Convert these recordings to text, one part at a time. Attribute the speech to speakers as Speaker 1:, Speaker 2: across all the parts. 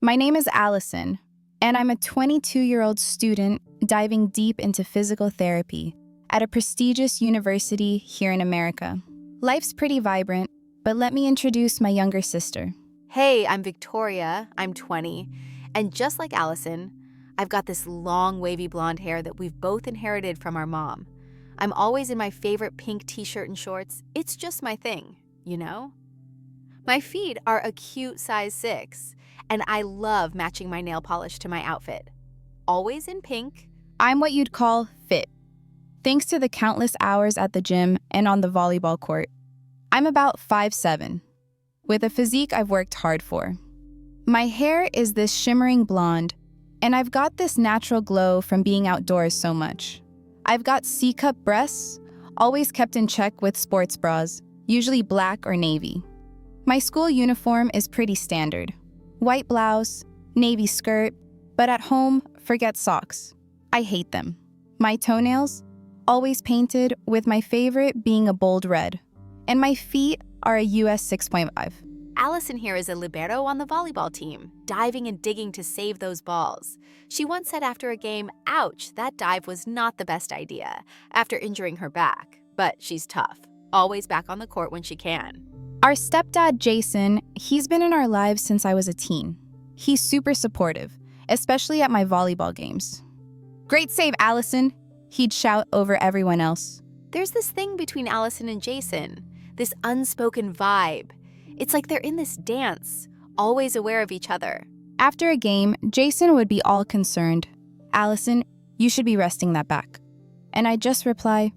Speaker 1: My name is Allison, and I'm a 22-year-old student diving deep into physical therapy at a prestigious university here in America. Life's pretty vibrant, but let me introduce my younger sister.
Speaker 2: Hey, I'm Victoria. I'm 20. And just like Allison, I've got this long, wavy blonde hair that we've both inherited from our mom. I'm always in my favorite pink t-shirt and shorts. It's just my thing, you know? My feet are a cute size 6, and I love matching my nail polish to my outfit. Always in pink.
Speaker 1: I'm what you'd call fit, thanks to the countless hours at the gym and on the volleyball court. I'm about 5'7", with a physique I've worked hard for. My hair is this shimmering blonde, and I've got this natural glow from being outdoors so much. I've got C-cup breasts, always kept in check with sports bras, usually black or navy. My school uniform is pretty standard. White blouse, navy skirt, but at home, forget socks. I hate them. My toenails, always painted, with my favorite being a bold red. And my feet are a US 6.5.
Speaker 2: Allison here is a libero on the volleyball team, diving and digging to save those balls. She once said after a game, ouch, that dive was not the best idea, after injuring her back. But she's tough, always back on the court when she can.
Speaker 1: Our stepdad, Jason, he's been in our lives since I was a teen. He's super supportive, especially at my volleyball games. "Great save, Allison," he'd shout over everyone else.
Speaker 2: There's this thing between Allison and Jason, this unspoken vibe. It's like they're in this dance, always aware of each other.
Speaker 1: After a game, Jason would be all concerned. "Allison, you should be resting that back." And I'd just reply,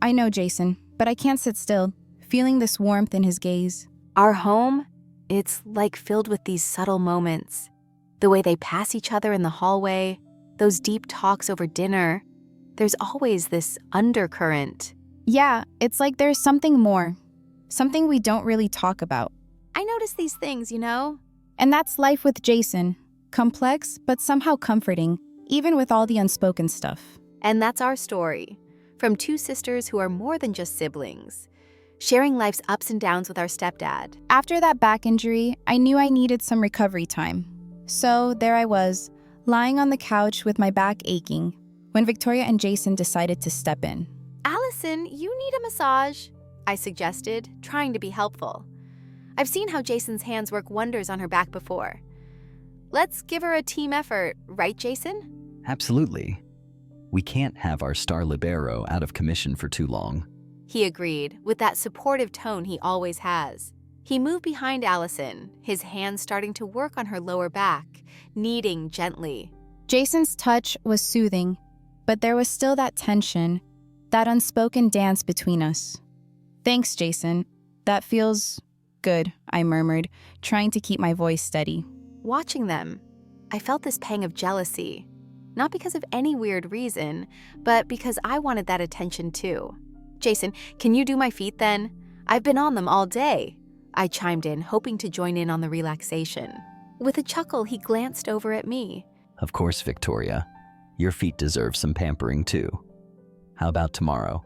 Speaker 1: "I know, Jason, but I can't sit still," feeling this warmth in his gaze.
Speaker 2: Our home, it's like filled with these subtle moments. The way they pass each other in the hallway, those deep talks over dinner. There's always this undercurrent.
Speaker 1: Yeah, it's like there's something more, something we don't really talk about.
Speaker 2: I notice these things, you know?
Speaker 1: And that's life with Jason. Complex, but somehow comforting, even with all the unspoken stuff.
Speaker 2: And that's our story, from two sisters who are more than just siblings, sharing life's ups and downs with our stepdad.
Speaker 1: After that back injury, I knew I needed some recovery time. So there I was, lying on the couch with my back aching, when Victoria and Jason decided to step in.
Speaker 2: "Allison, you need a massage," I suggested, trying to be helpful. I've seen how Jason's hands work wonders on her back before. Let's give her a team effort, right, Jason?
Speaker 3: Absolutely. We can't have our star libero out of commission for too long.
Speaker 2: He agreed, with that supportive tone he always has. He moved behind Allison, his hands starting to work on her lower back, kneading gently.
Speaker 1: Jason's touch was soothing, but there was still that tension, that unspoken dance between us. "Thanks, Jason. That feels good," I murmured, trying to keep my voice steady.
Speaker 2: Watching them, I felt this pang of jealousy, not because of any weird reason, but because I wanted that attention too. "Jason, can you do my feet then? I've been on them all day," I chimed in, hoping to join in on the relaxation. With a chuckle, he glanced over at me.
Speaker 3: Of course, Victoria. Your feet deserve some pampering too. How about tomorrow?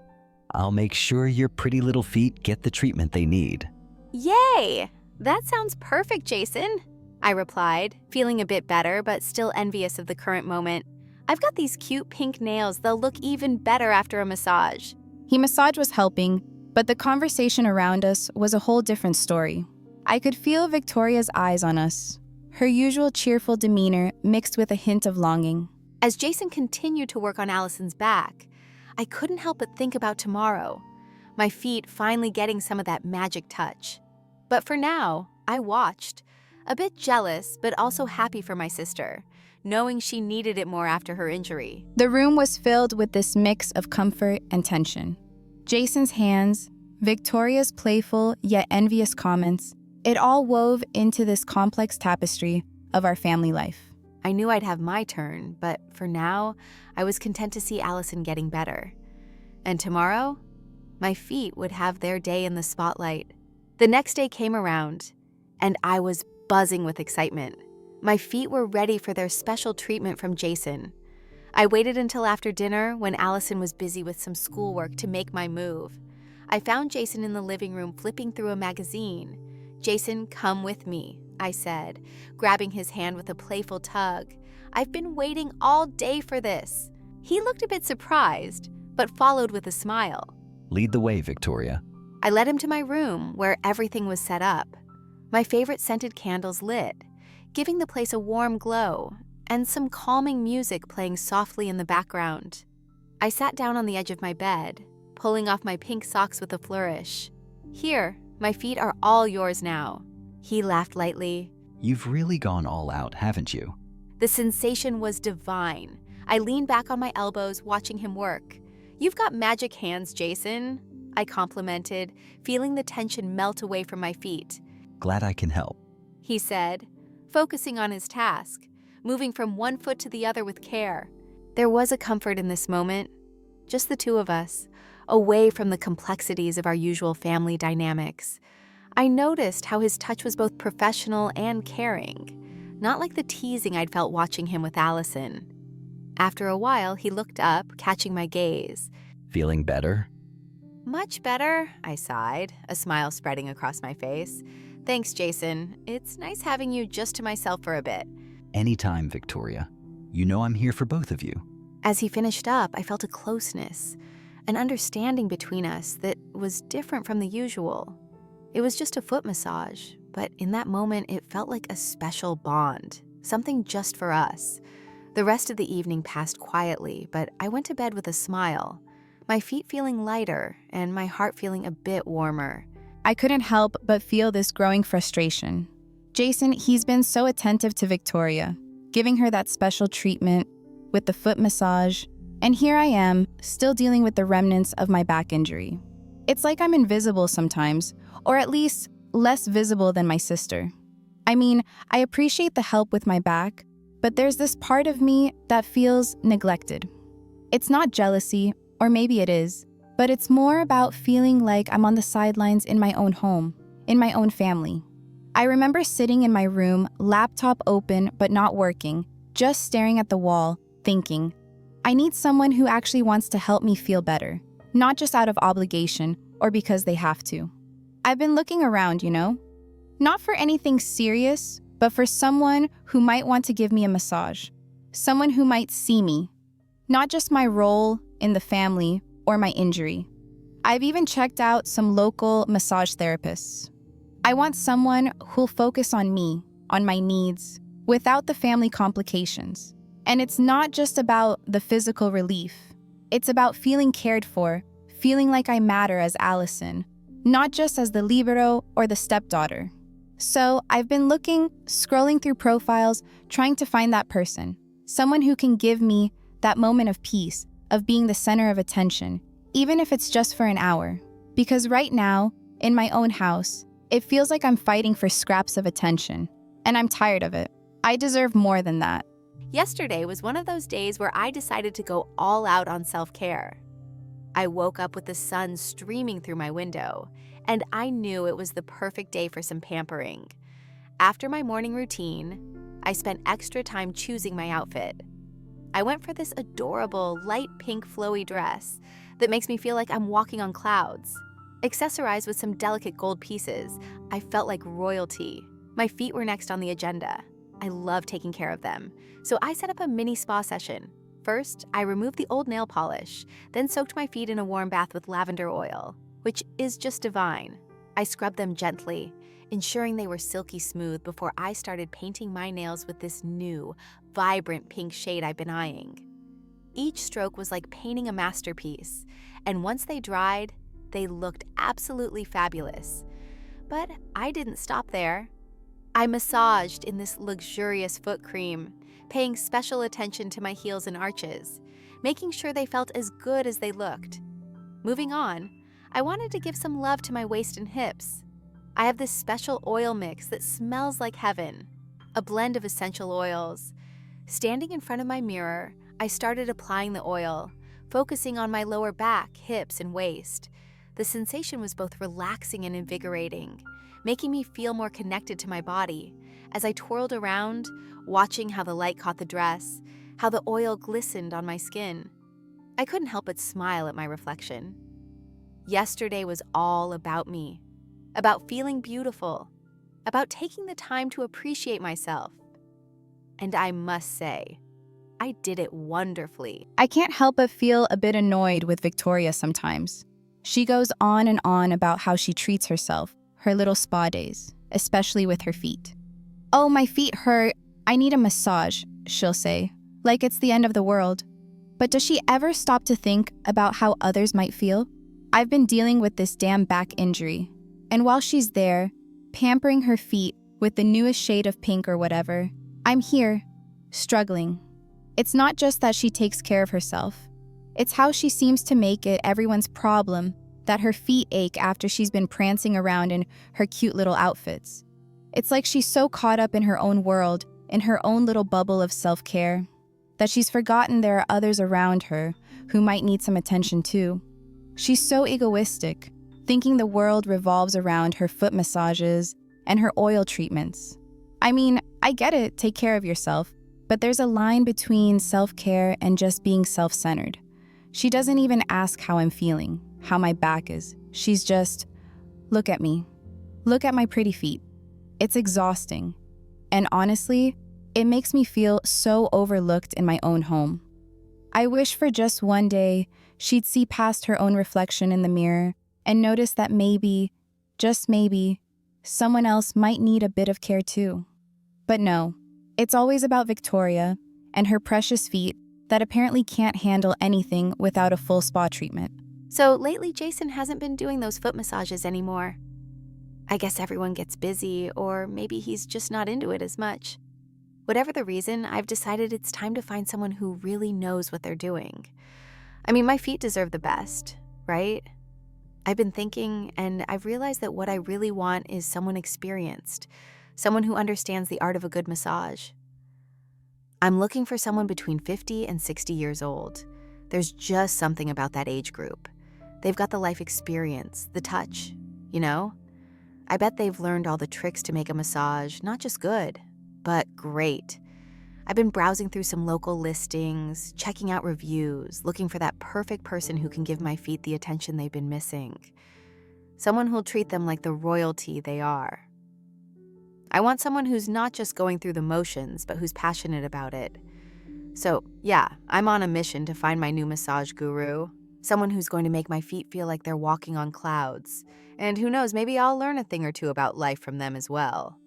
Speaker 3: I'll make sure your pretty little feet get the treatment they need.
Speaker 2: Yay! That sounds perfect, Jason, I replied, feeling a bit better but still envious of the current moment. I've got these cute pink nails. They'll look even better after a massage.
Speaker 1: Massage was helping, but the conversation around us was a whole different story. I could feel Victoria's eyes on us, her usual cheerful demeanor mixed with a hint of longing.
Speaker 2: As Jason continued to work on Allison's back, I couldn't help but think about tomorrow, my feet finally getting some of that magic touch. But for now, I watched, a bit jealous but also happy for my sister, knowing she needed it more after her injury.
Speaker 1: The room was filled with this mix of comfort and tension. Jason's hands, Victoria's playful yet envious comments, it all wove into this complex tapestry of our family life.
Speaker 2: I knew I'd have my turn, but for now, I was content to see Allison getting better. And tomorrow, my feet would have their day in the spotlight. The next day came around, and I was buzzing with excitement. My feet were ready for their special treatment from Jason. I waited until after dinner when Allison was busy with some schoolwork to make my move. I found Jason in the living room flipping through a magazine. "Jason, come with me," I said, grabbing his hand with a playful tug. "I've been waiting all day for this." He looked a bit surprised, but followed with a smile.
Speaker 3: Lead the way, Victoria.
Speaker 2: I led him to my room, where everything was set up. My favorite scented candles lit, giving the place a warm glow, and some calming music playing softly in the background. I sat down on the edge of my bed, pulling off my pink socks with a flourish. "Here, my feet are all yours now." He laughed lightly.
Speaker 3: You've really gone all out, haven't you?
Speaker 2: The sensation was divine. I leaned back on my elbows, watching him work. "You've got magic hands, Jason," I complimented, feeling the tension melt away from my feet.
Speaker 3: Glad I can help.
Speaker 2: He said, focusing on his task, moving from one foot to the other with care. There was a comfort in this moment, just the two of us, away from the complexities of our usual family dynamics. I noticed how his touch was both professional and caring, not like the teasing I'd felt watching him with Allison. After a while, he looked up, catching my gaze.
Speaker 3: Feeling better?
Speaker 2: "Much better," I sighed, a smile spreading across my face. "Thanks, Jason. It's nice having you just to myself for a bit."
Speaker 3: Anytime, Victoria. You know I'm here for both of you.
Speaker 2: As he finished up, I felt a closeness, an understanding between us that was different from the usual. It was just a foot massage, but in that moment it felt like a special bond, something just for us. The rest of the evening passed quietly, but I went to bed with a smile, my feet feeling lighter and my heart feeling a bit warmer.
Speaker 1: I couldn't help but feel this growing frustration. Jason, he's been so attentive to Victoria, giving her that special treatment with the foot massage, and here I am, still dealing with the remnants of my back injury. It's like I'm invisible sometimes, or at least less visible than my sister. I mean, I appreciate the help with my back, but there's this part of me that feels neglected. It's not jealousy, or maybe it is, but it's more about feeling like I'm on the sidelines in my own home, in my own family. I remember sitting in my room, laptop open but not working, just staring at the wall, thinking, I need someone who actually wants to help me feel better, not just out of obligation or because they have to. I've been looking around, not for anything serious, but for someone who might want to give me a massage, someone who might see me, not just my role in the family or my injury. I've even checked out some local massage therapists. I want someone who'll focus on me, on my needs, without the family complications. And it's not just about the physical relief. It's about feeling cared for, feeling like I matter as Allison, not just as the libero or the stepdaughter. So I've been looking, scrolling through profiles, trying to find that person, someone who can give me that moment of peace, of being the center of attention, even if it's just for an hour. Because right now, in my own house, it feels like I'm fighting for scraps of attention, and I'm tired of it. I deserve more than that.
Speaker 2: Yesterday was one of those days where I decided to go all out on self-care. I woke up with the sun streaming through my window, and I knew it was the perfect day for some pampering. After my morning routine, I spent extra time choosing my outfit. I went for this adorable light pink flowy dress that makes me feel like I'm walking on clouds. Accessorized with some delicate gold pieces, I felt like royalty. My feet were next on the agenda. I love taking care of them, so I set up a mini spa session. First, I removed the old nail polish, then soaked my feet in a warm bath with lavender oil, which is just divine. I scrubbed them gently, ensuring they were silky smooth before I started painting my nails with this new, vibrant pink shade I've been eyeing. Each stroke was like painting a masterpiece, and once they dried, they looked absolutely fabulous. But I didn't stop there. I massaged in this luxurious foot cream, paying special attention to my heels and arches, making sure they felt as good as they looked. Moving on, I wanted to give some love to my waist and hips. I have this special oil mix that smells like heaven, a blend of essential oils. Standing in front of my mirror, I started applying the oil, focusing on my lower back, hips, and waist. The sensation was both relaxing and invigorating, making me feel more connected to my body. As I twirled around, watching how the light caught the dress, how the oil glistened on my skin, I couldn't help but smile at my reflection. Yesterday was all about me, about feeling beautiful, about taking the time to appreciate myself. And I must say, I did it wonderfully.
Speaker 1: I can't help but feel a bit annoyed with Victoria sometimes. She goes on and on about how she treats herself, her little spa days, especially with her feet. "Oh, my feet hurt. I need a massage," she'll say, like it's the end of the world. But does she ever stop to think about how others might feel? I've been dealing with this damn back injury, and while she's there, pampering her feet with the newest shade of pink or whatever, I'm here, struggling. It's not just that she takes care of herself. It's how she seems to make it everyone's problem that her feet ache after she's been prancing around in her cute little outfits. It's like she's so caught up in her own world, in her own little bubble of self-care, that she's forgotten there are others around her who might need some attention too. She's so egoistic, thinking the world revolves around her foot massages and her oil treatments. I mean, I get it, take care of yourself, but there's a line between self-care and just being self-centered. She doesn't even ask how I'm feeling, how my back is. She's just, look at me. Look at my pretty feet. It's exhausting. And honestly, it makes me feel so overlooked in my own home. I wish for just one day she'd see past her own reflection in the mirror and notice that maybe, just maybe, someone else might need a bit of care too. But no, it's always about Victoria and her precious feet that apparently can't handle anything without a full spa treatment.
Speaker 2: So lately, Jason hasn't been doing those foot massages anymore. I guess everyone gets busy, or maybe he's just not into it as much. Whatever the reason, I've decided it's time to find someone who really knows what they're doing. I mean, my feet deserve the best, right? I've been thinking, and I've realized that what I really want is someone experienced, someone who understands the art of a good massage. I'm looking for someone between 50 and 60 years old. There's just something about that age group. They've got the life experience, the touch, you know? I bet they've learned all the tricks to make a massage not just good, but great. I've been browsing through some local listings, checking out reviews, looking for that perfect person who can give my feet the attention they've been missing. Someone who'll treat them like the royalty they are. I want someone who's not just going through the motions, but who's passionate about it. So, yeah, I'm on a mission to find my new massage guru, someone who's going to make my feet feel like they're walking on clouds. And who knows, maybe I'll learn a thing or two about life from them as well.